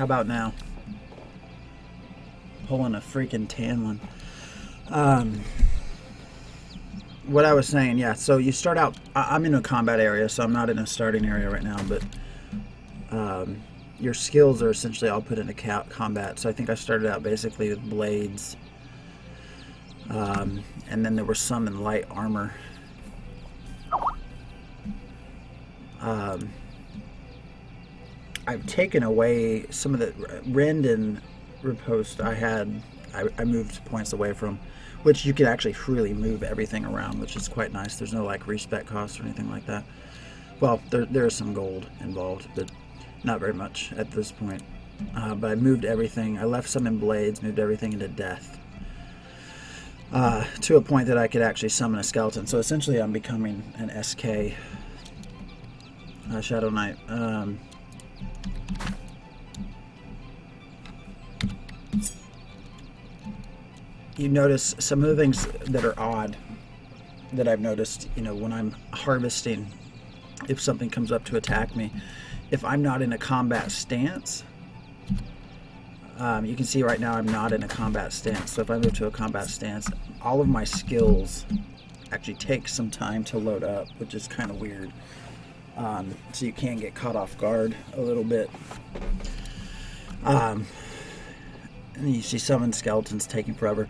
How about now? Pulling a freaking tan one. What I was saying, yeah, so you start out, I'm in a combat area, so I'm not in a starting area right now, but your skills are essentially all put into combat. So I think I started out basically with blades, and then there were some in light armor. I've taken away some of the rend and riposte I moved points away from, which you can actually freely move everything around, which is quite nice. There's no like respec cost or anything like that. Well, there is some gold involved, but not very much at this point. But I moved everything. I left some in blades, moved everything into death, to a point that I could actually summon a skeleton. So essentially I'm becoming an SK Shadow Knight. You notice some of the things that are odd that I've noticed, you know, when I'm harvesting, if something comes up to attack me, if I'm not in a combat stance, you can see right now I'm not in a combat stance. So if I move to a combat stance, all of my skills actually take some time to load up, which is kind of weird. So you can get caught off guard a little bit. And you see summon skeletons taking forever.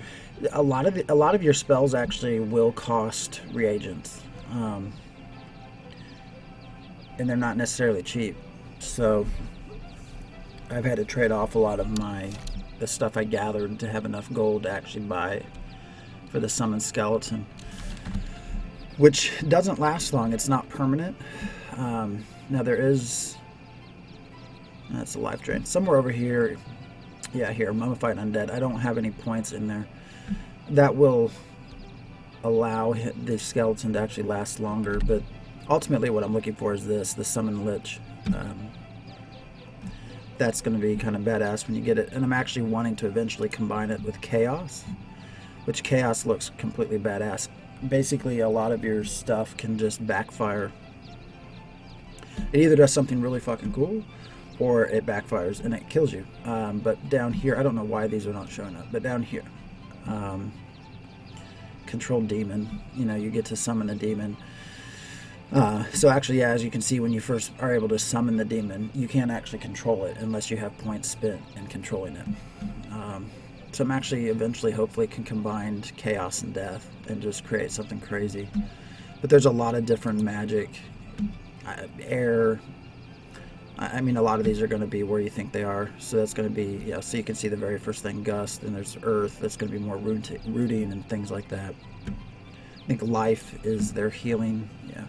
A lot of your spells actually will cost reagents, and they're not necessarily cheap. So I've had to trade off a lot of the stuff I gathered to have enough gold to actually buy for the summoned skeleton, which doesn't last long. It's not permanent. Now there is, that's a life drain somewhere over here. Yeah, here, Mummified Undead. I don't have any points in there. That will allow the skeleton to actually last longer, but ultimately what I'm looking for is this, the Summon Lich. That's going to be kind of badass when you get it, and I'm actually wanting to eventually combine it with Chaos, which Chaos looks completely badass. Basically, a lot of your stuff can just backfire. It either does something really fucking cool, or it backfires and it kills you. But down here, I don't know why these are not showing up, but down here, control demon, you know, you get to summon a demon. So actually, yeah, as you can see, when you first are able to summon the demon, you can't actually control it unless you have points spent in controlling it. So I'm actually eventually, hopefully, can combine chaos and death and just create something crazy. But there's a lot of different magic, air. I mean, a lot of these are going to be where you think they are. So that's going to be, yeah, so you can see the very first thing, gust, and there's earth. That's going to be more rooting and things like that. I think life is their healing, yeah.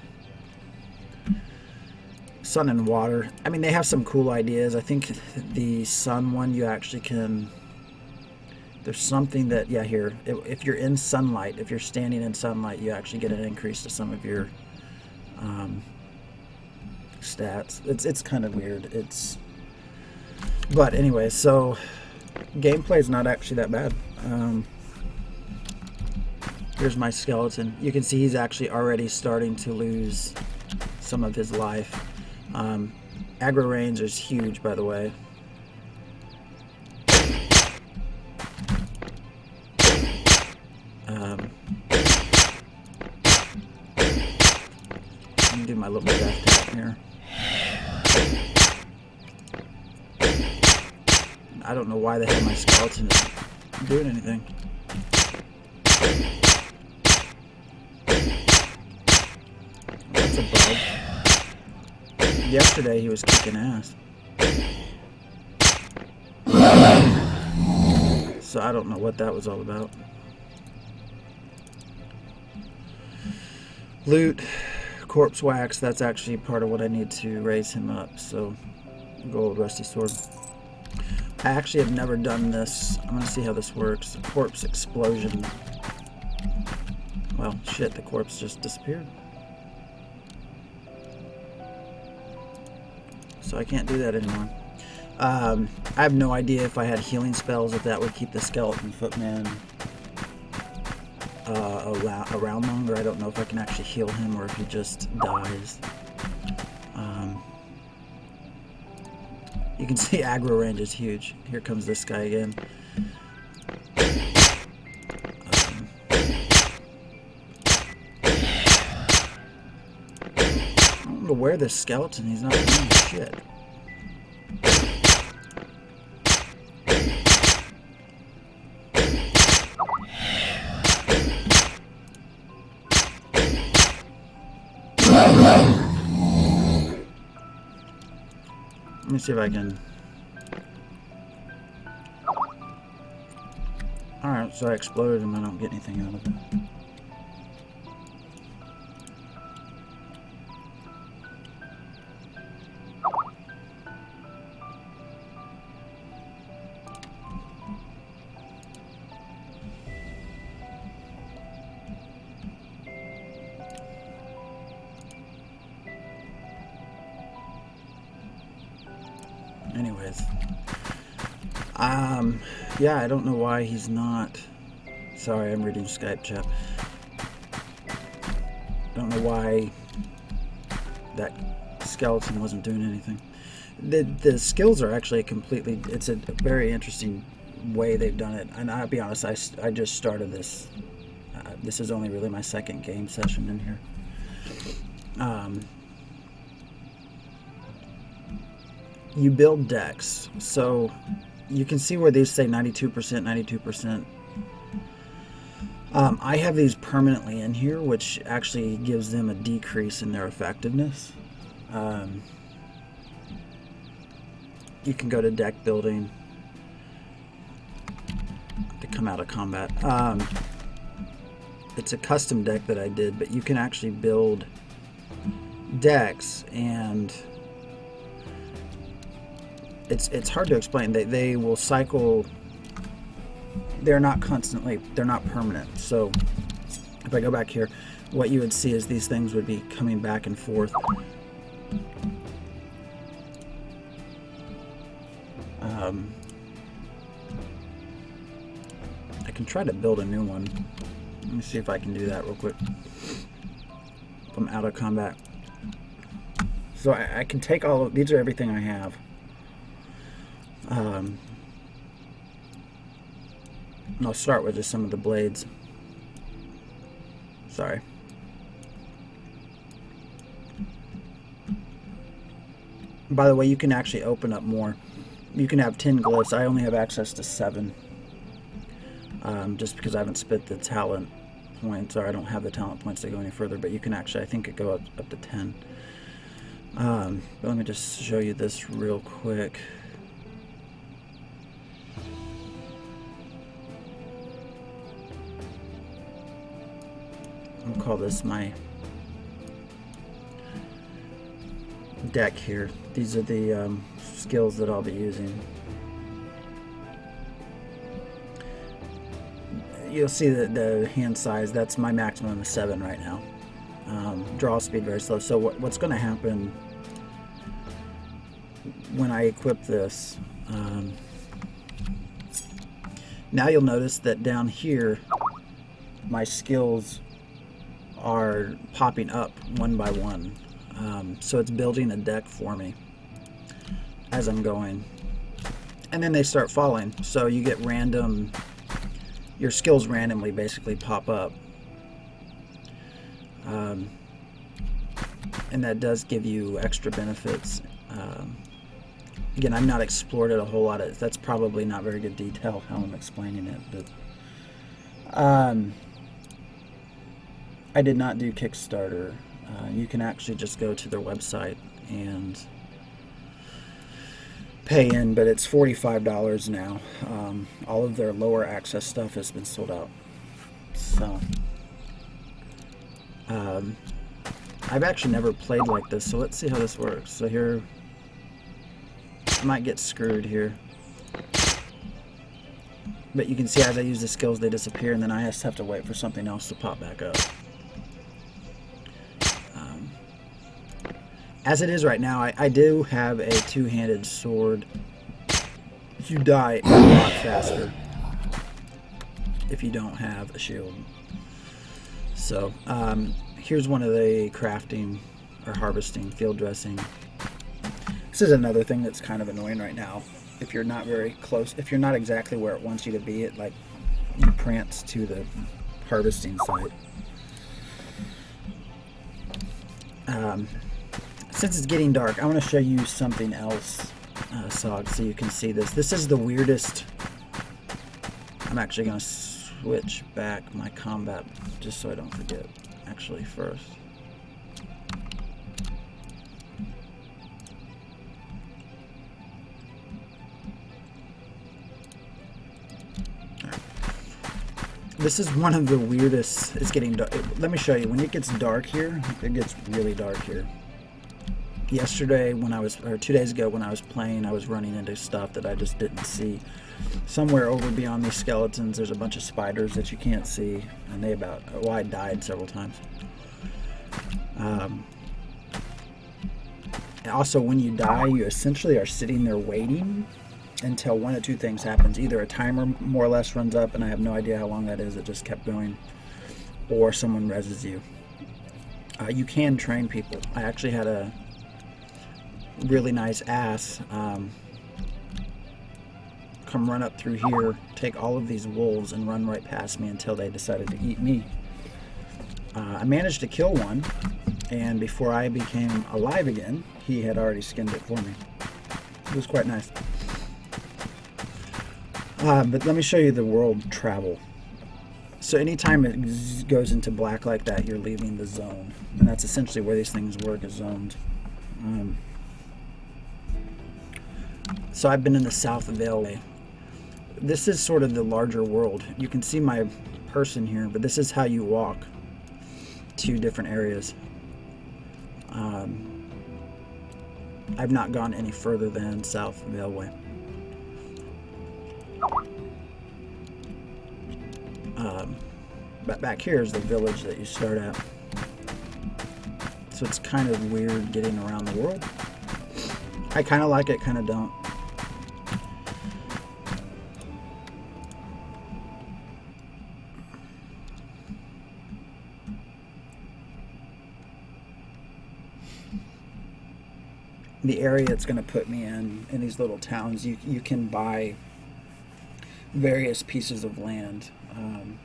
Sun and water. I mean, they have some cool ideas. I think the sun one, you actually can, there's something that, yeah, here, if you're in sunlight, if you're standing in sunlight, you actually get an increase to some of your stats. It's kind of weird. But anyway, so gameplay is not actually that bad. Here's my skeleton. You can see he's actually already starting to lose some of his life. Aggro range is huge, by the way. Let me do my little death tap here. I don't know why the hell my skeleton isn't doing anything. That's a bug. Yesterday he was kicking ass. So I don't know what that was all about. Loot, corpse wax, that's actually part of what I need to raise him up. So gold rusty sword. I actually have never done this. I'm gonna see how this works. Corpse explosion. Well, shit, the corpse just disappeared. So I can't do that anymore. I have no idea if I had healing spells, if that would keep the skeleton footman around longer. I don't know if I can actually heal him or if he just dies. You can see aggro range is huge. Here comes this guy again. I don't know where this skeleton, he's not doing shit. Let me see if I can. Alright, so I exploded him. I don't get anything out of it. Anyways, yeah, I don't know why he's not. Sorry, I'm reading Skype chat. Don't know why that skeleton wasn't doing anything. The skills are actually completely. It's a very interesting way they've done it. And I'll be honest, I just started this. This is only really my second game session in here. You build decks, so you can see where these say 92%, 92%. I have these permanently in here, which actually gives them a decrease in their effectiveness. You can go to deck building to come out of combat. It's a custom deck that I did, but you can actually build decks, and it's hard to explain. They will cycle. They're not permanent. So if I go back here, what you would see is these things would be coming back and forth. I can try to build a new one. Let me see if I can do that real quick. If I'm out of combat. So I can take all of these, are everything I have. And I'll start with just some of the blades. Sorry. By the way, you can actually open up more. You can have 10 glyphs. I only have access to 7. Just because I haven't spent the talent points, or I don't have the talent points to go any further, but you can actually, I think it go up to 10. But let me just show you this real quick. I'll call this my deck here. These are the skills that I'll be using. You'll see that the hand size, that's my maximum of 7 right now. Draw speed very slow. So what's going to happen when I equip this, now you'll notice that down here my skills are popping up one by one. So it's building a deck for me as I'm going, and then they start falling, so you get random, your skills randomly basically pop up, and that does give you extra benefits. Again, I've not explored it a whole lot. That's probably not very good detail how I'm explaining it, but I did not do Kickstarter. You can actually just go to their website and pay in, but it's $45 now. All of their lower access stuff has been sold out. So I've actually never played like this, so let's see how this works. So here, I might get screwed here, but you can see as I use the skills they disappear, and then I just have to wait for something else to pop back up. As it is right now, I do have a two-handed sword. You die a lot faster if you don't have a shield. So here's one of the crafting or harvesting, field dressing. This is another thing that's kind of annoying right now. If you're not very close, if you're not exactly where it wants you to be, it like you prance to the harvesting site. Since it's getting dark, I want to show you something else, so you can see this. This is the weirdest. I'm actually going to switch back my combat just so I don't forget, actually, first. Right. This is one of the weirdest. It's getting dark. Let me show you. When it gets dark here, it gets really dark here. Yesterday, or 2 days ago when I was playing, I was running into stuff that I just didn't see. Somewhere over beyond these skeletons, there's a bunch of spiders that you can't see, and I died several times. Also, when you die, you essentially are sitting there waiting until one of two things happens. Either a timer more or less runs up, and I have no idea how long that is, it just kept going, or someone reses you. You can train people. I actually had a really nice ass come run up through here, take all of these wolves, and run right past me until they decided to eat me. I managed to kill one, and before I became alive again, he had already skinned it for me. It was quite nice. But let me show you the world travel. So anytime it goes into black like that, you're leaving the zone, and that's essentially where these things work, as zones. So I've been in the South Vale. This is sort of the larger world. You can see my person here, but this is how you walk to different areas. I've not gone any further than South Vale. But back here is the village that you start at. So it's kind of weird getting around the world. I kind of like it, kind of don't. the area it's going to put me in these little towns, you can buy various pieces of land. You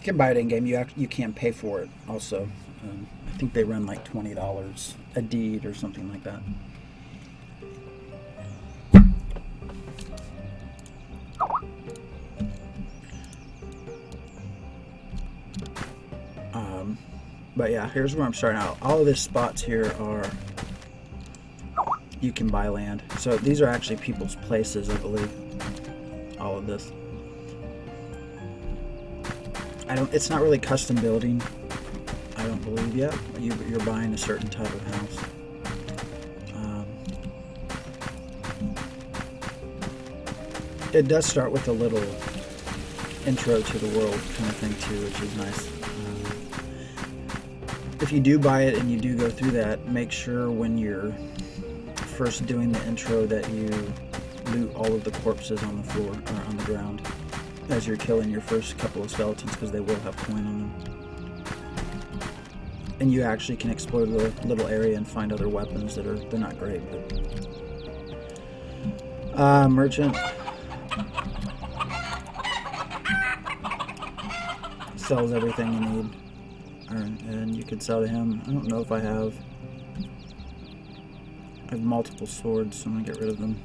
can buy it in game. You can pay for it also. I think they run like $20 a deed or something like that. But yeah, here's where I'm starting out. All of these spots here are, you can buy land. So these are actually people's places, I believe. All of this. It's not really custom building, I don't believe yet. You're buying a certain type of house. It does start with a little intro to the world kind of thing too, which is nice. If you do buy it and you do go through that, make sure when you're first doing the intro that you loot all of the corpses on the floor or on the ground as you're killing your first couple of skeletons, because they will have coin on them. And you actually can explore the little area and find other weapons they're not great, but merchant sells everything you need. And you can sell to him. I don't know if I have multiple swords, so I'm gonna get rid of them.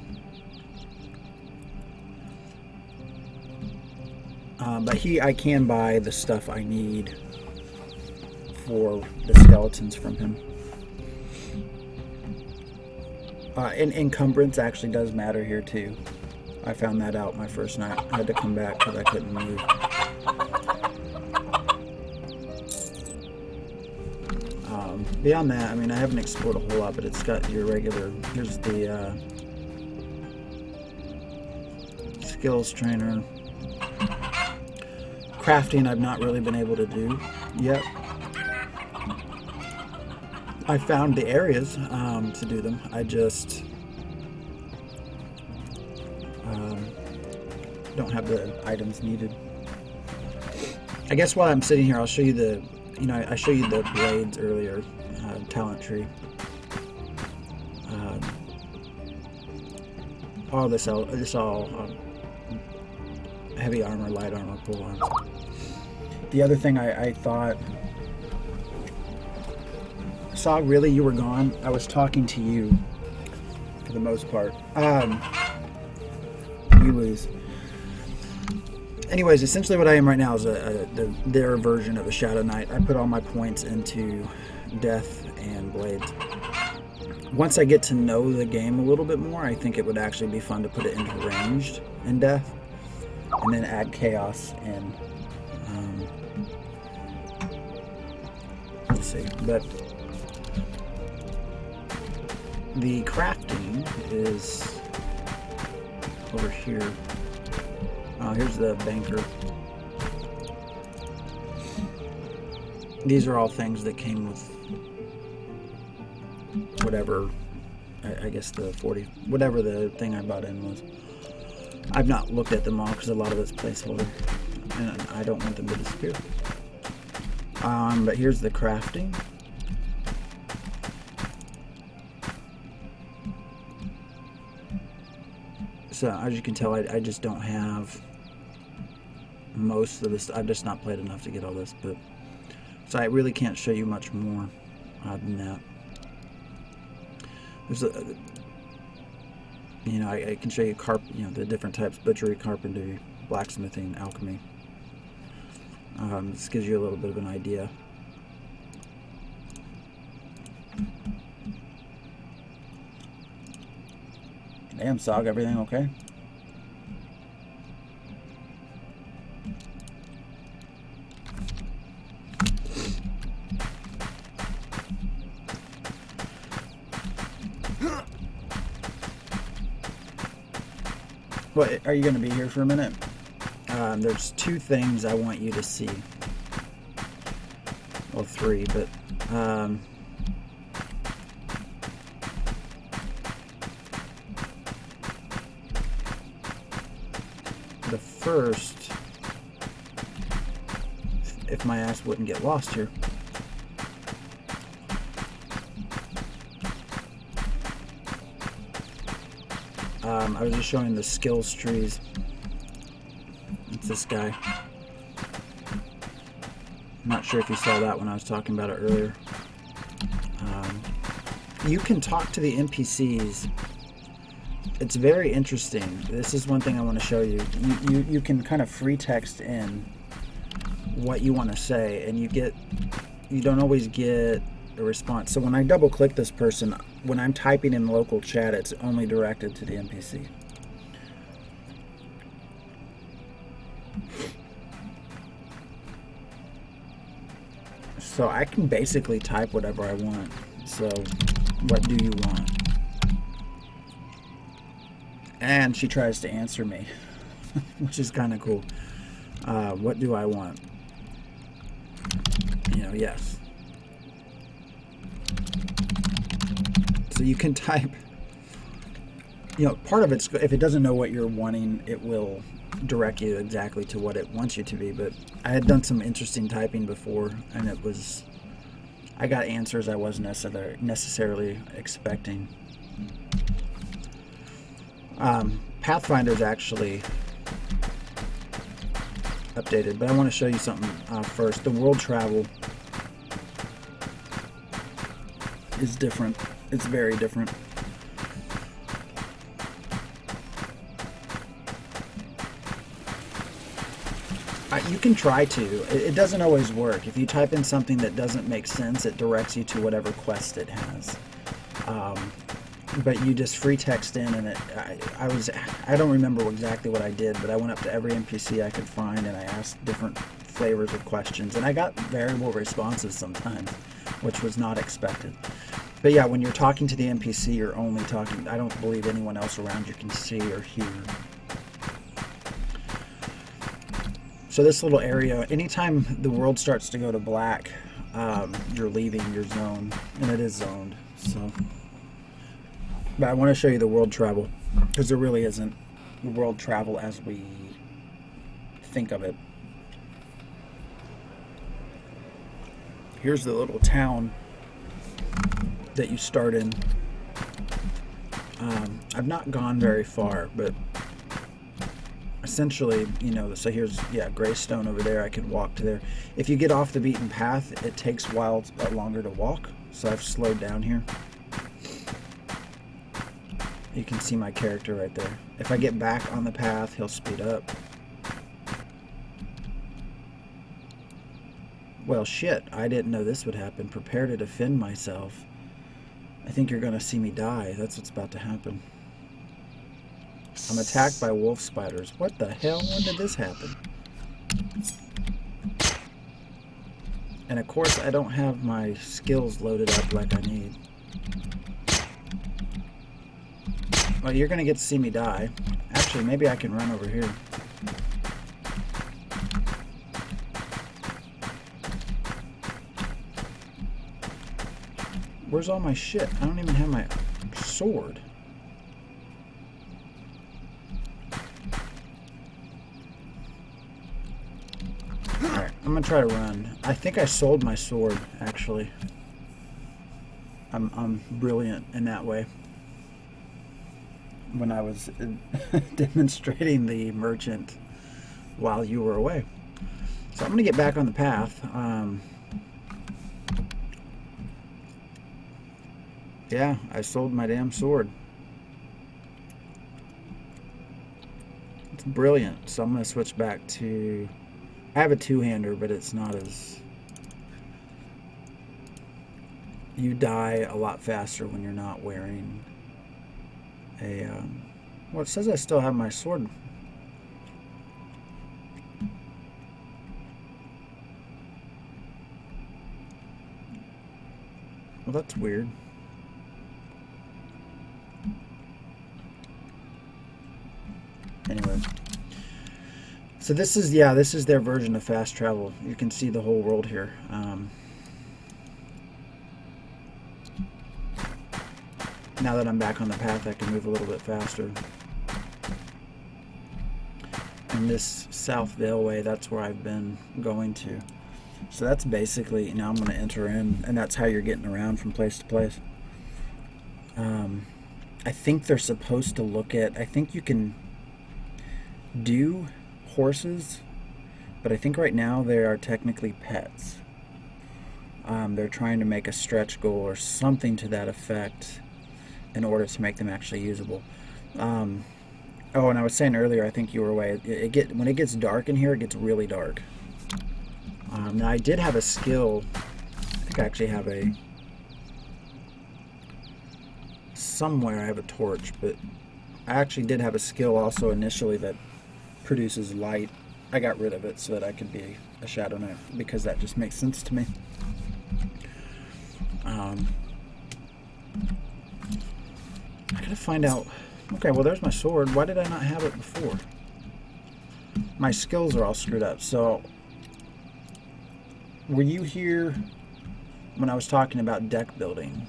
But I can buy the stuff I need for the skeletons from him. And encumbrance actually does matter here too. I found that out my first night. I had to come back because I couldn't move. Beyond that, I mean, I haven't explored a whole lot, but it's got your regular, here's the skills trainer. Crafting I've not really been able to do yet. I found the areas to do them. I just don't have the items needed. I guess while I'm sitting here, I'll show you I showed you the blades earlier, talent tree. All this all heavy armor, light armor, pole armor. The other thing I thought, Saw, really, you were gone. I was talking to you for the most part. You lose. Anyways, essentially what I am right now is their version of a Shadow Knight. I put all my points into Death and Blades. Once I get to know the game a little bit more, I think it would actually be fun to put it into Ranged in Death, and then add Chaos in. Let's see, but the crafting is over here. Here's the banker. These are all things that came with whatever, I guess the 40, whatever the thing I bought in was. I've not looked at them all because a lot of it's placeholder, and I don't want them to disappear. But here's the crafting. So as you can tell, I just don't have most of this. I've just not played enough to get all this, but so I really can't show you much more than that. There's I can show you the different types: butchery, carpentry, blacksmithing, alchemy. This gives you a little bit of an idea. Damn, Sog, everything okay? What, are you going to be here for a minute? There's two things I want you to see. Well, three, but the first, if my ass wouldn't get lost here, I was just showing the skills trees. It's this guy. I'm not sure if you saw that when I was talking about it earlier. You can talk to the NPCs. It's very interesting. This is one thing I want to show you. You can kind of free text in what you want to say, and you don't always get a response. So when I double click this person, when I'm typing in local chat, it's only directed to the NPC. So I can basically type whatever I want. So, what do you want? And she tries to answer me, which is kind of cool. What do I want? Yes. So you can type, part of it's, if it doesn't know what you're wanting, it will direct you exactly to what it wants you to be. But I had done some interesting typing before, and I got answers I wasn't necessarily expecting. Pathfinder's actually updated, but I want to show you something first. The world travel is different. It's very different. You can try to. It doesn't always work. If you type in something that doesn't make sense, it directs you to whatever quest it has. But you just free text in, and I don't remember exactly what I did, but I went up to every NPC I could find, and I asked different flavors of questions, and I got variable responses sometimes, which was not expected. But yeah, when you're talking to the NPC, you're only talking. I don't believe anyone else around you can see or hear. So this little area, anytime the world starts to go to black, you're leaving your zone, and it is zoned. So, but I want to show you the world travel, because there really isn't world travel as we think of it. Here's the little town that you start in. I've not gone very far, but essentially, so here's, Greystone over there. I could walk to there. If you get off the beaten path, it takes a while longer to walk, so I've slowed down here. You can see my character right there. If I get back on the path, he'll speed up. Well, shit, I didn't know this would happen. Prepare to defend myself. I think you're gonna see me die. That's what's about to happen. I'm attacked by wolf spiders. What the hell? When did this happen? And of course, I don't have my skills loaded up like I need. Well, you're gonna get to see me die. Actually, maybe I can run over here. Where's all my shit? I don't even have my sword. Alright, I'm gonna try to run. I think I sold my sword, actually. I'm brilliant in that way. When I was demonstrating the merchant while you were away. So I'm gonna get back on the path. Yeah, I sold my damn sword. It's brilliant. So I'm going to switch back to... I have a two-hander, but it's not as... You die a lot faster when you're not wearing a... Well, it says I still have my sword. Well, that's weird. Anyway, so this is their version of fast travel. You can see the whole world here. Now that I'm back on the path, I can move a little bit faster. And this South Vale, that's where I've been going to. So that's basically, now I'm going to enter in, and that's how you're getting around from place to place. I think they're supposed to look at, I think you can do horses, but I think right now they are technically pets. They're trying to make a stretch goal or something to that effect in order to make them actually usable. Oh, and I was saying earlier, I think you were away. When it gets dark in here, it gets really dark. Now I did have a skill. I think I actually have somewhere I have a torch, but I actually did have a skill also initially that produces light. I got rid of it so that I could be a shadow knight because that just makes sense to me. I gotta find out. Okay, well there's my sword. Why did I not have it before? My skills are all screwed up. So, were you here when I was talking about deck building?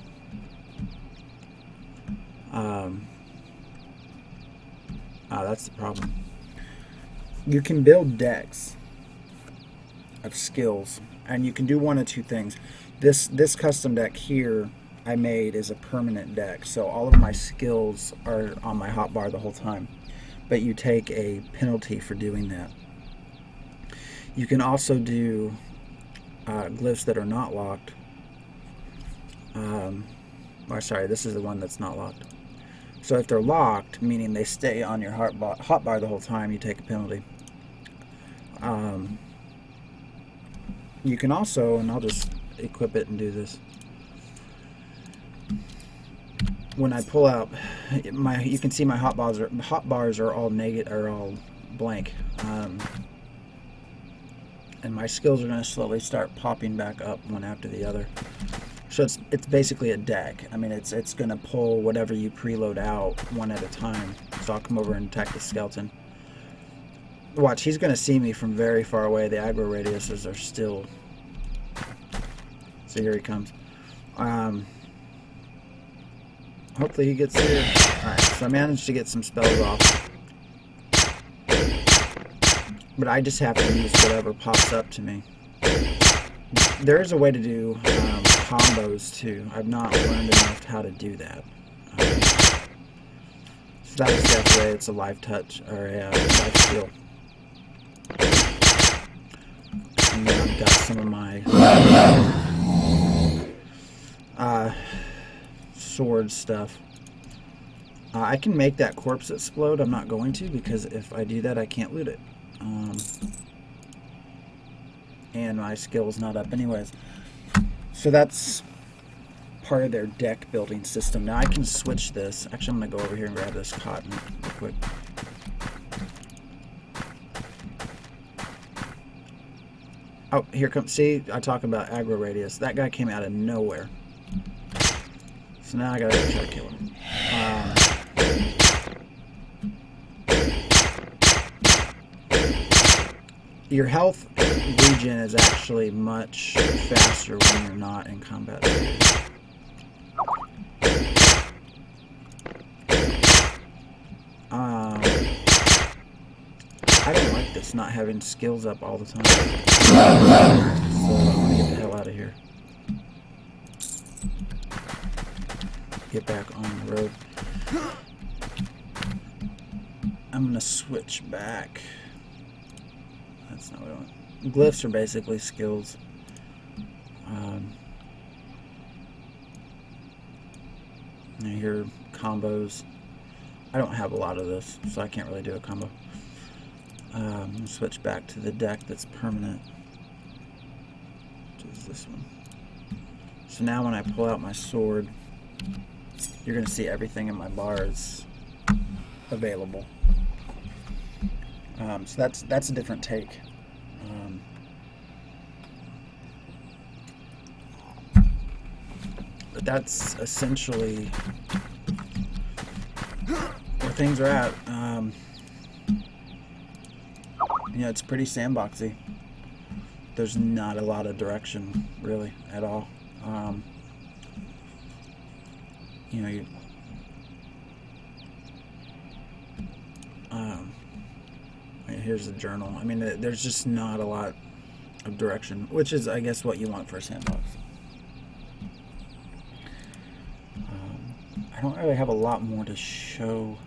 That's the problem. You can build decks of skills, and you can do one of two things. This custom deck here I made is a permanent deck, so all of my skills are on my hotbar the whole time, but you take a penalty for doing that. You can also do glyphs that are not locked. Or sorry, this is the one that's not locked. So if they're locked, meaning they stay on your hotbar the whole time, you take a penalty. You can also, and I'll just equip it and do this. When I pull out you can see my hotbars are all negative, are all blank, and my skills are going to slowly start popping back up one after the other. So it's basically a deck. I mean, it's going to pull whatever you preload out one at a time. So I'll come over and attack the skeleton. Watch, he's going to see me from very far away. The aggro radiuses are still. So here he comes. Hopefully he gets here. Alright, so I managed to get some spells off. But I just have to use whatever pops up to me. There is a way to do combos too. I've not learned enough how to do that. So that was definitely, it's a live touch, or a live skill. And then I've got some of my sword stuff. I can make that corpse explode. I'm not going to, because if I do that I can't loot it. And my skill is not up anyways. So that's part of their deck building system. Now I can switch this. Actually, I'm going to go over here and grab this cotton real quick. Oh, here comes, see, I talk about aggro radius. That guy came out of nowhere. So now I gotta go try to kill him. Your health regen is actually much faster when you're not in combat. I don't like this, not having skills up all the time. So I'm gonna get the hell out of here. Get back on the road. I'm gonna switch back. That's not what I want. Glyphs are basically skills. I hear combos. I don't have a lot of this, so I can't really do a combo. I'm gonna switch back to the deck that's permanent, which is this one. So now when I pull out my sword, you're gonna see everything in my bars available. So that's a different take. But that's essentially where things are at. It's pretty sandboxy. There's not a lot of direction, really, at all. Here's the journal. I mean, there's just not a lot of direction, which is, I guess, what you want for a sandbox. I don't really have a lot more to show,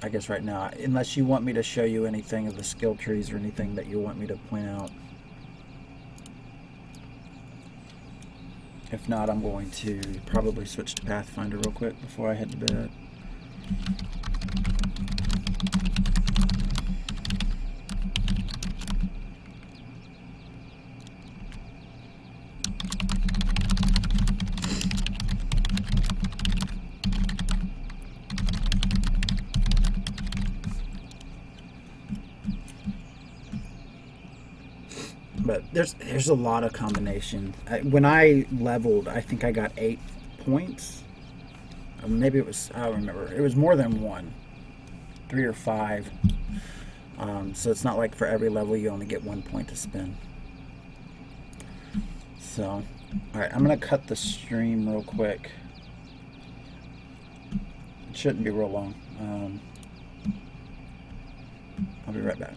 I guess, right now, unless you want me to show you anything of the skill trees or anything that you want me to point out. If not, I'm going to probably switch to Pathfinder real quick before I head to bed. But there's a lot of combination. When I leveled, I think I got 8 points. Maybe it was, I don't remember. It was more than 1, 3 or 5. So it's not like for every level you only get 1 point to spend. So, all right, I'm gonna cut the stream real quick. It shouldn't be real long. I'll be right back.